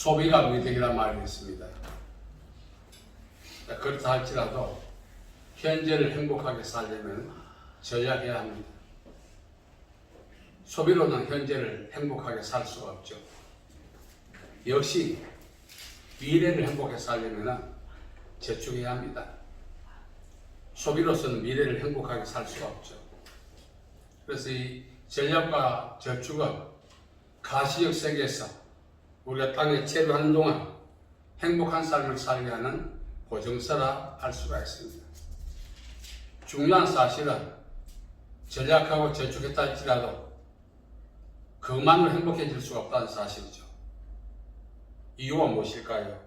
소비가 미덕이라는 말이 있습니다. 그렇다 할지라도 현재를 행복하게 살려면 전략해야 합니다. 소비로는 현재를 행복하게 살 수가 없죠. 역시 미래를 행복하게 살려면 저축해야 합니다. 소비로서는 미래를 행복하게 살 수가 없죠. 그래서 이 전략과 저축은 가시적 세계에서 우리가 땅에 체류하는 동안 행복한 삶을 살게 하는 보증서라 할 수가 있습니다. 중요한 사실은 전략하고 저축했다 할지라도 그것만으로 행복해질 수가 없다는 사실이죠. 이유가 무엇일까요?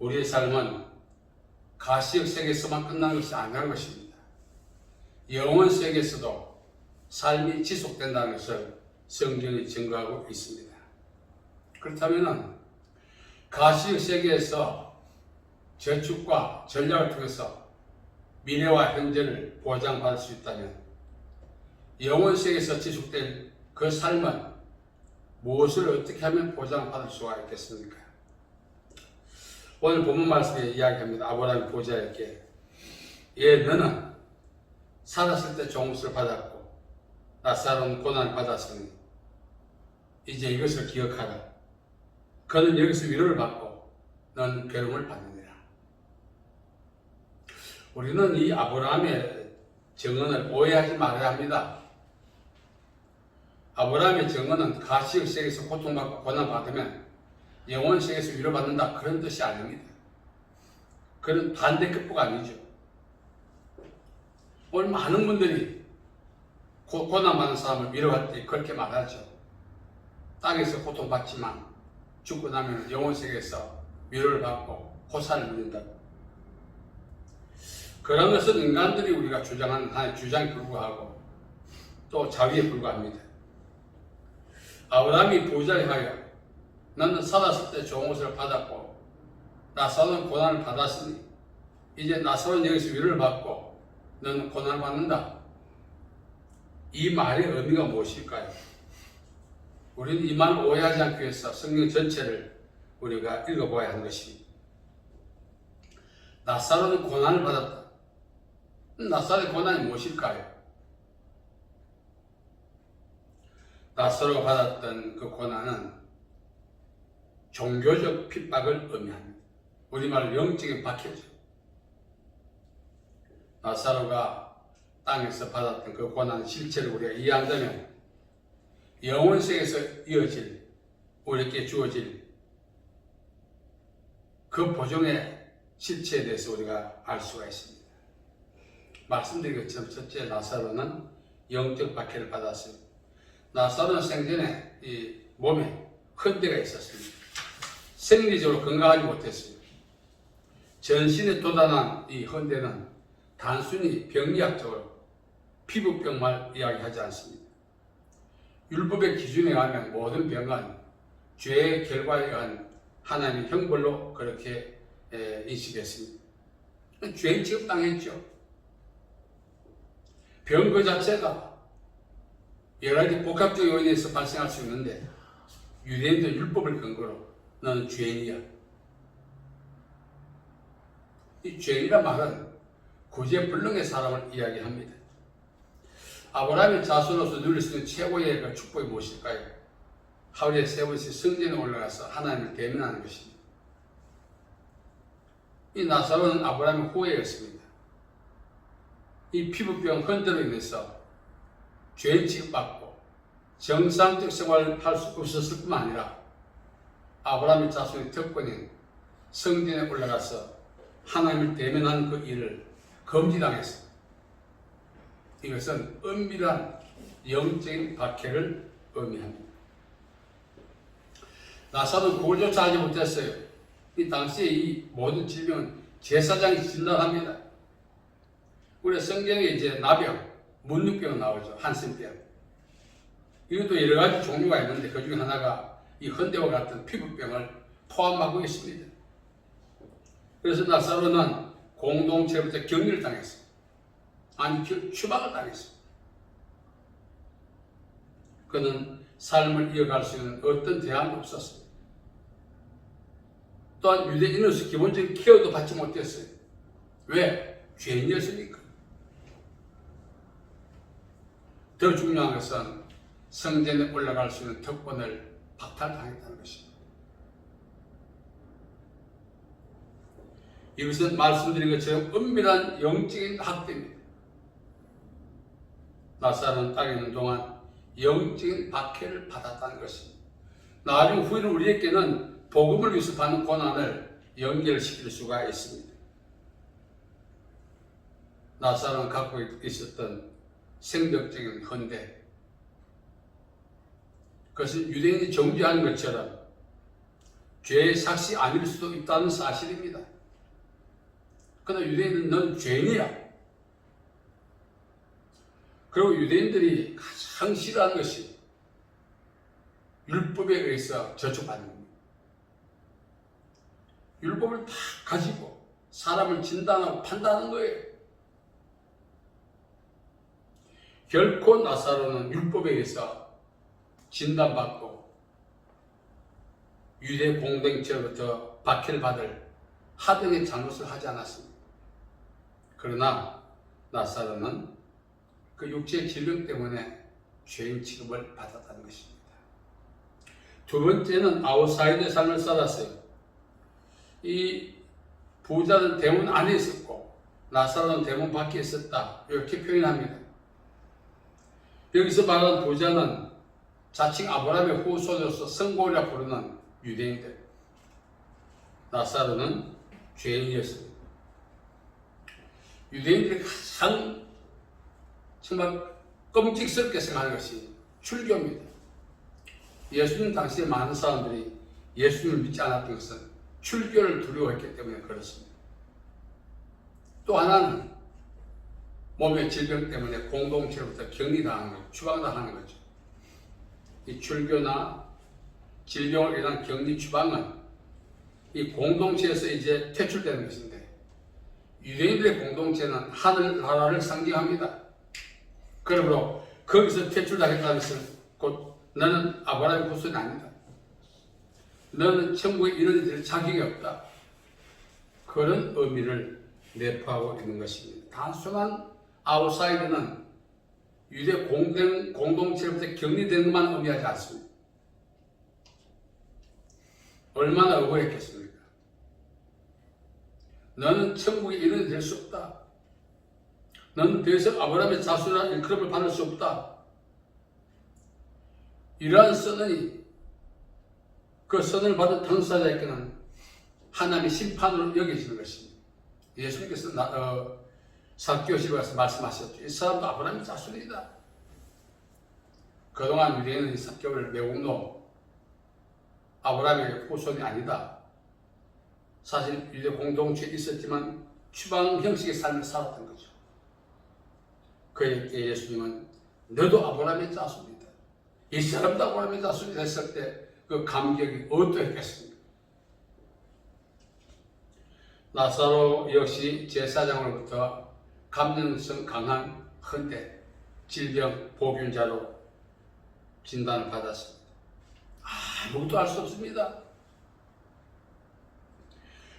우리의 삶은 가시적 세계에서만 끝나는 것이 아니라는 것입니다. 영원 세계에서도 삶이 지속된다는 것을 성경이 증거하고 있습니다. 그렇다면 가시적 세계에서 저축과 전략을 통해서 미래와 현재를 보장받을 수 있다면 영원 세계에서 지속될 그 삶은 무엇을 어떻게 하면 보장받을 수가 있겠습니까? 오늘 본문 말씀에 이야기합니다. 아브라함이 보좌에게 너는 살았을 때 좋은 것을 받았고 낯설은 고난을 받았으니 이제 이것을 기억하라. 그는 여기서 위로를 받고 너는 괴로움을 받느니라. 우리는 이 아브라함의 증언을 오해하지 말아야 합니다. 아브라함의 증언은 가시적 세계에서 고통받고 고난받으면 영원 세계에서 위로받는다 그런 뜻이 아닙니다. 그런 반대급부가 아니죠. 오늘 많은 분들이 고난받는 사람을 위로할 때 그렇게 말하죠. 땅에서 고통받지만 죽고 나면 영원 세계에서 위로를 받고 호사를 누린다고. 그런 것은 인간들이 우리가 주장하는 하나의 주장에 불과하고 또 자위에 불과합니다. 아브라함이 부자에 하여 너는 살았을 때 좋은 것을 받았고 낯설은 고난을 받았으니 이제 낯설은 여기서 위로를 받고 너는 고난을 받는다. 이 말의 의미가 무엇일까요? 우리는 이 말을 오해하지 않기 위해서 성경 전체를 우리가 읽어봐야 하는 것입니다. 낯설은 고난을 받았다. 낯설의 고난이 무엇일까요? 낯설어 받았던 그 고난은 종교적 핍박을 의미합니다. 우리말로 영적인 박해죠. 나사로가 땅에서 받았던 그 고난 실체를 우리가 이해한다면 영원 세계에서 이어질 우리에게 주어질 그 보정의 실체에 대해서 우리가 알 수가 있습니다. 말씀드린 것처럼 첫째 나사로는 영적 박해를 받았습니다. 나사로는 생전에 이 몸에 헌대가 있었습니다. 생리적으로 건강하지 못했습니다. 전신에 돋아난 이 헌대는 단순히 병리학적으로 피부병만 이야기하지 않습니다. 율법의 기준에 의하면 모든 병은 죄의 결과에 의한 하나님의 형벌로 그렇게 인식했습니다. 죄인 취급당했죠. 병 그 자체가 여러 가지 복합적 요인에서 발생할 수 있는데 유대인들 율법을 근거로 너는 죄인이야. 이 죄인이란 말은 구제불능의 사람을 이야기합니다. 아브라함의 자손으로서 누릴 수 있는 최고의 그 축복이 무엇일까요? 하루에 세 번씩 성전에 올라가서 하나님을 대면하는 것입니다. 이 나사로는 아브라함의 후예였습니다. 이 피부병 헌대로 인해서 죄인 취급받고 정상적 생활을 할 수 없었을 뿐만 아니라 아브라함의 자손의 특권인 성전에 올라가서 하나님을 대면하는 그 일을 금지당했습니다. 이것은 은밀한 영적인 박해를 의미합니다. 나사로는 그걸조차 알지 못했어요. 이 당시에 이 모든 질병은 제사장이 진단합니다. 우리 성경에 이제 나병, 문둥병 나오죠. 한센병. 이것도 여러 가지 종류가 있는데 그 중에 하나가 이 헌대와 같은 피부병을 포함하고 있습니다. 그래서 나사로는 공동체부터 격리를 당했습니다. 아니, 추방을 당했습니다. 그는 삶을 이어갈 수 있는 어떤 대안도 없었습니다. 또한 유대인으로서 기본적인 케어도 받지 못했어요. 왜? 죄인이었으니까. 더 중요한 것은 성전에 올라갈 수 있는 특권을 박탈당했다는 것입니다. 이것은 말씀드린 것처럼 은밀한 영적인 학대입니다. 나사로는 땅에 있는 동안 영적인 박해를 받았다는 것입니다. 나중 후에는 우리에게는 복음을 위해서 받는 고난을 연결시킬 수가 있습니다. 나사로는 갖고 있었던 생명적인 헌대, 그것은 유대인이 정죄하는 것처럼 죄의 삭시 아닐 수도 있다는 사실입니다. 그러나 유대인은 넌 죄인이야. 그리고 유대인들이 가장 싫어하는 것이 율법에 의해서 저촉받는 겁니다. 율법을 다 가지고 사람을 진단하고 판단하는 거예요. 결코 나사로는 율법에 의해서 진단받고 유대 공동체로부터 박해를 받을 하등의 잘못을 하지 않았습니다. 그러나 나사로는 그 육체의 질병 때문에 죄인 취급을 받았다는 것입니다. 두 번째는 아웃사이더의 삶을 살았어요. 이 부자는 대문 안에 있었고 나사로는 대문 밖에 있었다, 이렇게 표현합니다. 여기서 말하는 부자는 자칭 아브라함의 후손으로서 성골이라 부르는 유대인들, 나사로는 죄인이었습니다. 유대인들이 가장 정말 끔찍스럽게 생각하는 것이 출교입니다. 예수님 당시에 많은 사람들이 예수님을 믿지 않았던 것은 출교를 두려워했기 때문에 그렇습니다. 또 하나는 몸의 질병 때문에 공동체로부터 격리당하는 거죠. 추방당하는 거죠. 이 출교나 질병을 인한 격리 추방은 이 공동체에서 이제 퇴출되는 것인데, 유대인들의 공동체는 하늘나라를 상징합니다. 그러므로 거기서 퇴출당했다는 것은 곧 너는 아브라함의 후손이 아니다, 너는 천국에 이르게 자격이 없다, 그런 의미를 내포하고 있는 것입니다. 단순한 아웃사이더는 유대 공동체로부터 격리되는 것만 의미하지 않습니다. 얼마나 억울했겠습니까? 너는 천국에 이르게 될 수 없다, 너는 더 이상 아브라함의 자손이라 일컬음을 받을 수 없다, 이러한 선언이 그 선언을 받은 당사자에게는 하나님의 심판으로 여겨지는 것입니다. 예수님께서 사개오시에 와서 말씀하셨죠. 이 사람도 아브라함의 자손이다. 그동안 유대인은 이 사개오를 매국노, 아브라함의 후손이 아니다. 사실 유대 공동체에 있었지만 추방 형식의 삶을 살았던 거죠. 그에게 예수님은 너도 아브라함의 자손이다, 이 사람도 아브라함의 자손이다 했을 때 그 감격이 어떠했겠습니까? 나사로 역시 제사장으로부터 감염성 강한 헌대, 질병 보균자로 진단을 받았습니다. 아무것도 알 수 없습니다.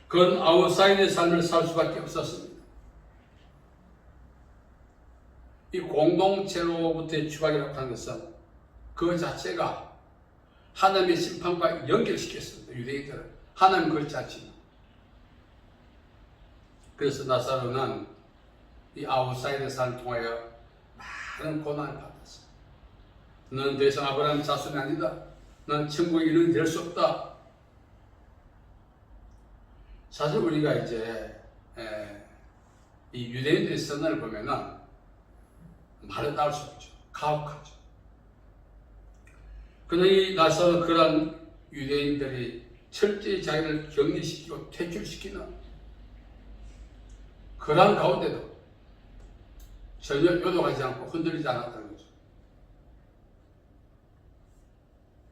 그건 아웃사이드의 삶을 살 수밖에 없었습니다. 이 공동체로부터의 추방이라고 하는 것은 그 자체가 하나님의 심판과 연결시켰습니다. 유대인들은 하나님 그렇지 않지만. 그래서 나사로는 이 아웃사이드의 삶을 통하여 많은 고난을 받았습니다. 너는 더 이상 아브라함 자손이 아니다, 너는 천국에 이르게 될 수 없다. 사실 우리가 이제 이 유대인들의 선언을 보면은 말을 따를 수 없죠. 가혹하죠. 그러나 이 나사로는 그런 유대인들이 철저히 자기를 격리시키고 퇴출시키는 그러한 가운데도 전혀 요동하지 않고 흔들리지 않았다는 거죠.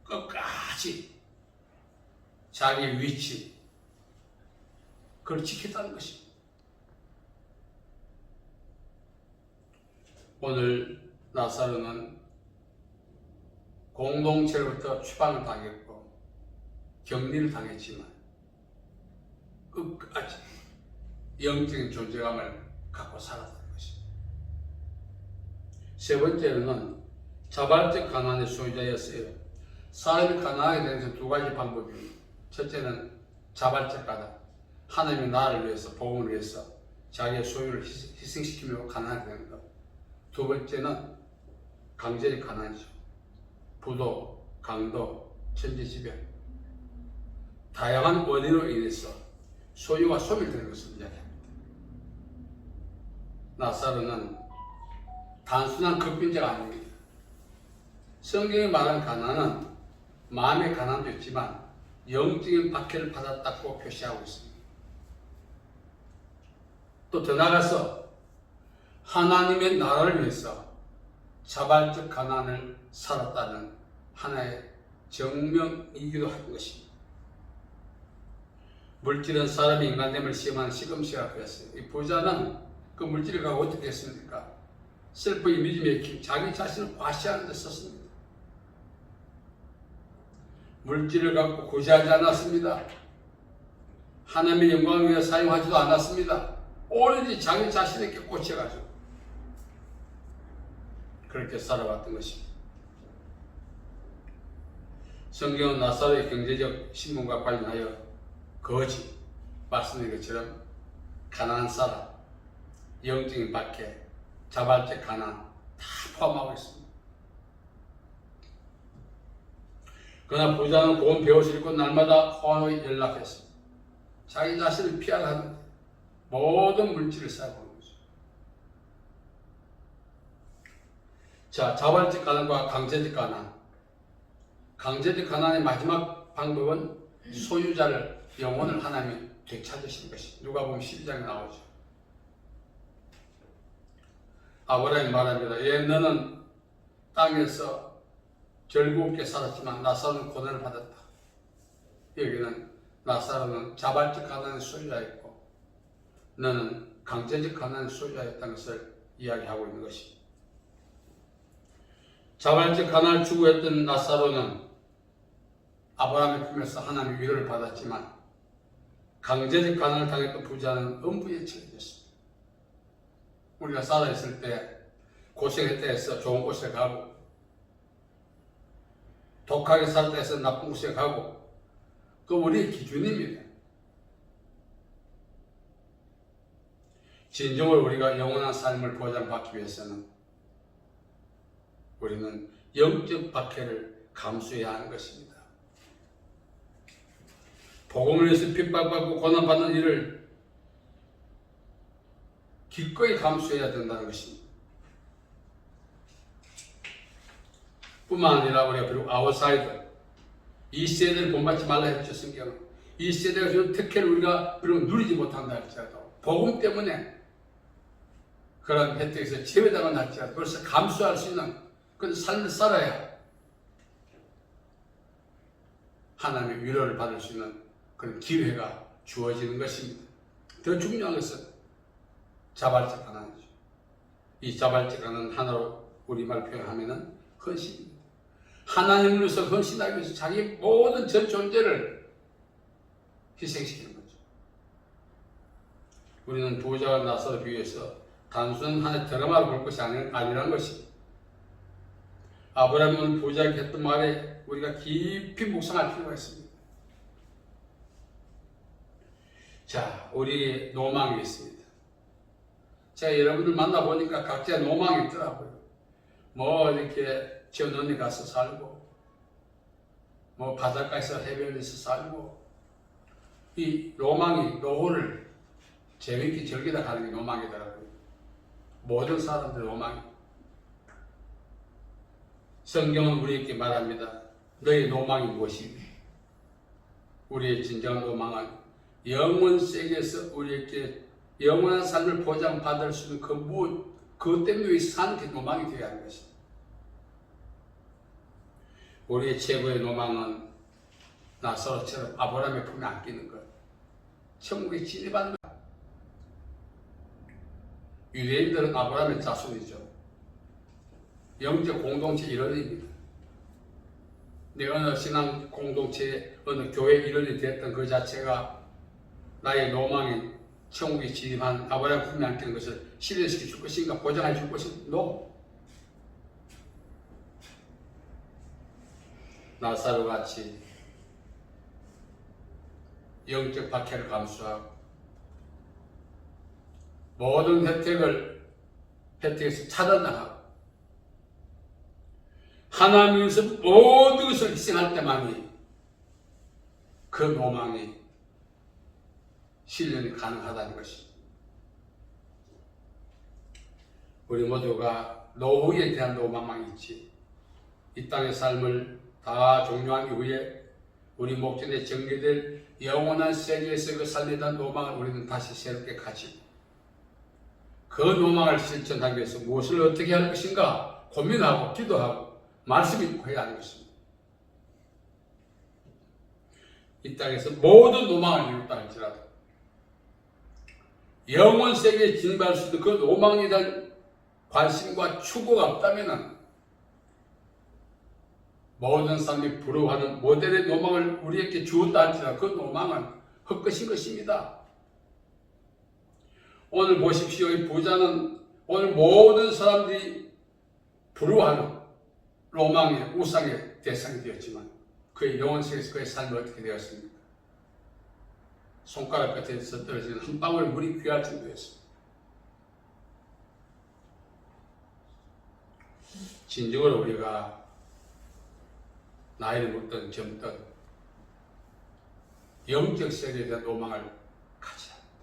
끝까지 자기 위치, 그걸 지켰다는 것입니다. 오늘 나사로는 공동체로부터 추방을 당했고 격리를 당했지만 끝까지 영적인 존재감을 갖고 살았다는 것입니다. 세 번째는 자발적 가난의 소유자였어요. 사람이 가난하게 되는 데서 두 가지 방법입니다. 첫째는 자발적 가난, 하나님의 나라를 위해서, 복음을 위해서 자기의 소유를 희생시키며 가난하게 되는 것. 두 번째는 강제적 가난이죠. 부도, 강도, 천재지변, 다양한 원인으로 인해서 소유가 소멸되는 것을 이야기합니다. 나사로는 단순한 급빈자가 아닙니다. 성경이 말하는 가난은 마음의 가난도 있지만 영적인 박해를 받았다고 표시하고 있습니다. 또 더 나아가서 하나님의 나라를 위해서 자발적 가난을 살았다는 하나의 증명이기도 한 것입니다. 물질은 사람이 인간됨을 시험하는 시금치가 되었어요. 이 부자는 그 물질을 갖고 어떻게 했습니까? 셀프 이미지 메이킹, 자기 자신을 과시하는 데 썼습니다. 물질을 갖고 고시하지 않았습니다. 하나님의 영광을 위해 사용하지도 않았습니다. 오로지 자기 자신에게 꽂혀가지고 그렇게 살아왔던 것입니다. 성경은 나사로의 경제적 신분과 관련하여 거지, 말씀드린 것처럼 가난한 사람, 영적인 박해, 자발적 가난 다 포함하고 있습니다. 그러나 부자는 고운 배옷을 입고 날마다 호환하게 연락했습니다. 자기 자신을 피하려 하는데 모든 물질을 쌓아보는 거죠. 자, 자발적 가난과 강제적 가난. 강제적 가난의 마지막 방법은 소유자를, 영혼을 하나님이 되찾으시는 것이 누가복음 12장에 나오죠. 아브라함이 말합니다. 예, 너는 땅에서 즐겁게 살았지만 나사로는 고난을 받았다. 여기는 나사로는 자발적 가난의 소유자였고 너는 강제적 가난의 소유자였다는 것을 이야기하고 있는 것입니다. 자발적 가난을 추구했던 나사로는 아브라함의 품에서 하나님의 위로를 받았지만 강제적 가난을 당했던 부자는 음부에 처해졌습니다. 우리가 살아있을 때 고생했다 해서 좋은 곳에 가고 독하게 살다 해서 나쁜 곳에 가고 그 우리의 기준입니다. 진정으로 우리가 영원한 삶을 보장받기 위해서는 우리는 영적 박해를 감수해야 하는 것입니다. 복음을 위해서 핍박받고 고난받는 일을 기꺼이 감수해야 된다는 것입니다. 뿐만 아니라 우리가 비록 아웃사이더, 이 세대를 본받지 말라 했죠. 성경은 이 세대가 주는 특혜를 우리가 비록 누리지 못한다 할지라도 복음 때문에 그런 혜택에서 제외당한 할지라도 그래서 감수할 수 있는 그런 삶을 살아야 하나님의 위로를 받을 수 있는 그런 기회가 주어지는 것입니다. 더 중요한 것은 자발적 가난이죠. 이 자발적 가난 하나로 우리말 표현하면은 헌신입니다. 하나님을 위해서 헌신하기 위해서 자기 모든 전 존재를 희생시키는 거죠. 우리는 부자가 나서기 위해서 단순한 하나의 드라마를 볼 것이 아니라는 것입니다. 아브라함은 부자에게 했던 말에 우리가 깊이 묵상할 필요가 있습니다. 자, 우리 노망이 있습니다. 제가 여러분들 만나보니까 각자 노망이 있더라고요. 뭐 이렇게 전원에 가서 살고 뭐 바닷가에서 해변에서 살고 이 로망이 노후를 재밌게 즐기다 가는 게 노망이더라고요. 모든 사람들 노망이. 성경은 우리에게 말합니다. 너의 노망이 무엇이니? 우리의 진정한 노망은 영원 세계에서 우리에게 영원한 삶을 보장받을 수 있는 그것 때문에 사는 게 노망이 되어야 하는 것입니다. 우리의 최고의 노망은 나사로처럼 아브라함의 품에 안기는 것, 천국에 진입하는 것. 유대인들은 아브라함의 자손이죠. 영적 공동체 일원입니다. 내 어느 신앙 공동체, 어느 교회 일원이 됐던 그 자체가 나의 로망이 천국에 진입한 아브라함 품에 안기는 것을 실현시켜 줄 것인가? 보장해 줄 것인가? No. 나사로 같이 영적 박해를 감수하고 모든 혜택에서 차단당하고 하나님 위해서 모든 것을 희생할 때만이 그 로망이 실현이 가능하다는 것입니다. 우리 모두가 노후에 대한 로망만 있지, 이 땅의 삶을 다 종료한 이후에 우리 목전에 전개될 영원한 세계에서 그 삶에 대한 로망을 우리는 다시 새롭게 가지고 그 로망을 실천하기 위해서 무엇을 어떻게 할 것인가 고민하고 기도하고 말씀 읽고 해야 하는 것입니다. 이 땅에서 모든 로망을 이뤘다 할지라도 영원 세계에 진입할 수 있는 그 로망에 대한 관심과 추구가 없다면 모든 사람이 부러워하는 모델의 로망을 우리에게 주었다 할지라도 그 로망은 헛것인 것입니다. 오늘 보십시오. 이 부자는 오늘 모든 사람들이 부러워하는 로망의 우상의 대상이 되었지만 그의 영원 세계에서 그의 삶이 어떻게 되었습니까? 손가락 끝에서 떨어지는 한 방울 물이 귀할 정도였습니다. 진정으로 우리가 나이를 먹든 젊든 영적 세계에 대한 로망을 가져야 합니다.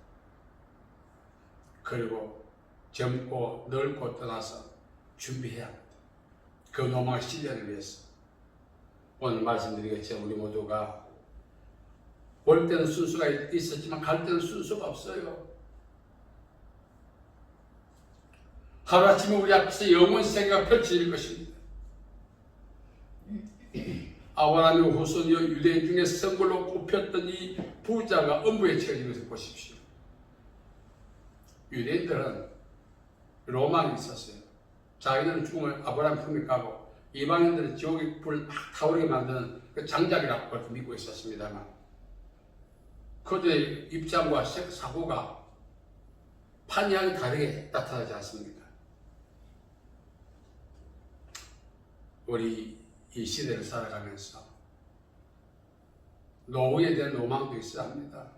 그리고 젊고 넓고 떠나서 준비해야 합니다. 그 로망의 실현을 위해서. 오늘 말씀드리겠지만 우리 모두가 올 때는 순수가 있었지만 갈 때는 순수가 없어요. 하루아침에 우리 앞에서 영원 세계가 펼쳐질 것입니다. 아브라함의 후손이요 유대인 중에 선물로 꼽혔던 이 부자가 엄부에 처해진 것을 보십시오. 유대인들은 로망이 있었어요. 자기들은 죽으면 아브라함 품에 가고 이방인들은 지옥의 불 막 타오르게 만드는 그 장작이라고 그렇게 믿고 있었습니다만 그들의 입장과 사고가 판이하게 다르게 나타나지 않습니까? 우리 이 시대를 살아가면서 노후에 대한 로망도 있어야 합니다.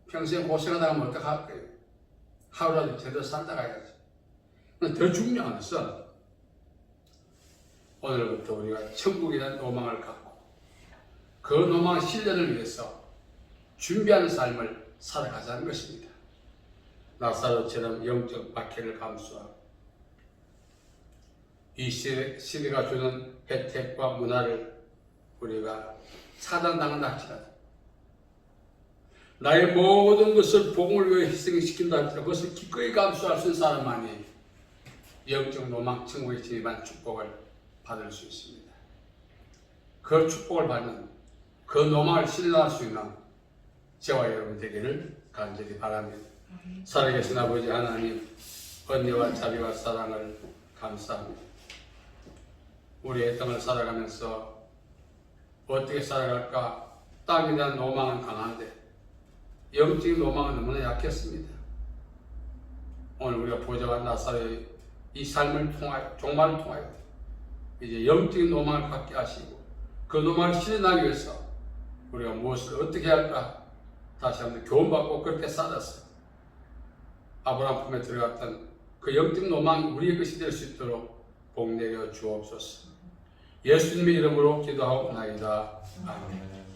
평생 고생하다 가면 어떡할 거예요? 하루라도 제대로 살다 가야지. 더 중요한 것은 오늘부터 우리가 천국에 대한 로망을 갖고 그 로망 실현을 위해서 준비하는 삶을 살아가자는 것입니다. 나사로처럼 영적 박해를 감수하고 이 시대가 주는 혜택과 문화를 우리가 차단당한다 할지라도 나의 모든 것을 복음을 위해 희생시킨다 할지라도 그것을 기꺼이 감수할 수 있는 사람만이 영적 로망 천국에 진입한 축복을 받을 수 있습니다. 그 축복을 받는 그 로망을 실현할 수 있는 저와 여러분 되기를 간절히 바랍니다. 살아계신 아버지 하나님, 은혜와 자비와 사랑을 감사합니다. 우리의 땅을 살아가면서 어떻게 살아갈까? 땅에 대한 로망은 강한데 영적인 로망은 너무나 약했습니다. 오늘 우리가 보좌와 나사로의 이 삶을 통하여, 종말을 통하여 이제 영적인 로망을 갖게 하시고 그 로망을 실현하기 위해서 우리가 무엇을 어떻게 할까? 다시 한번 교훈받고 그렇게 살아서 아브라함 품에 들어갔던 그 영적 로망이 우리의 것이 될 수 있도록 복 내려 주옵소서. 예수님의 이름으로 기도하옵나이다. 아멘.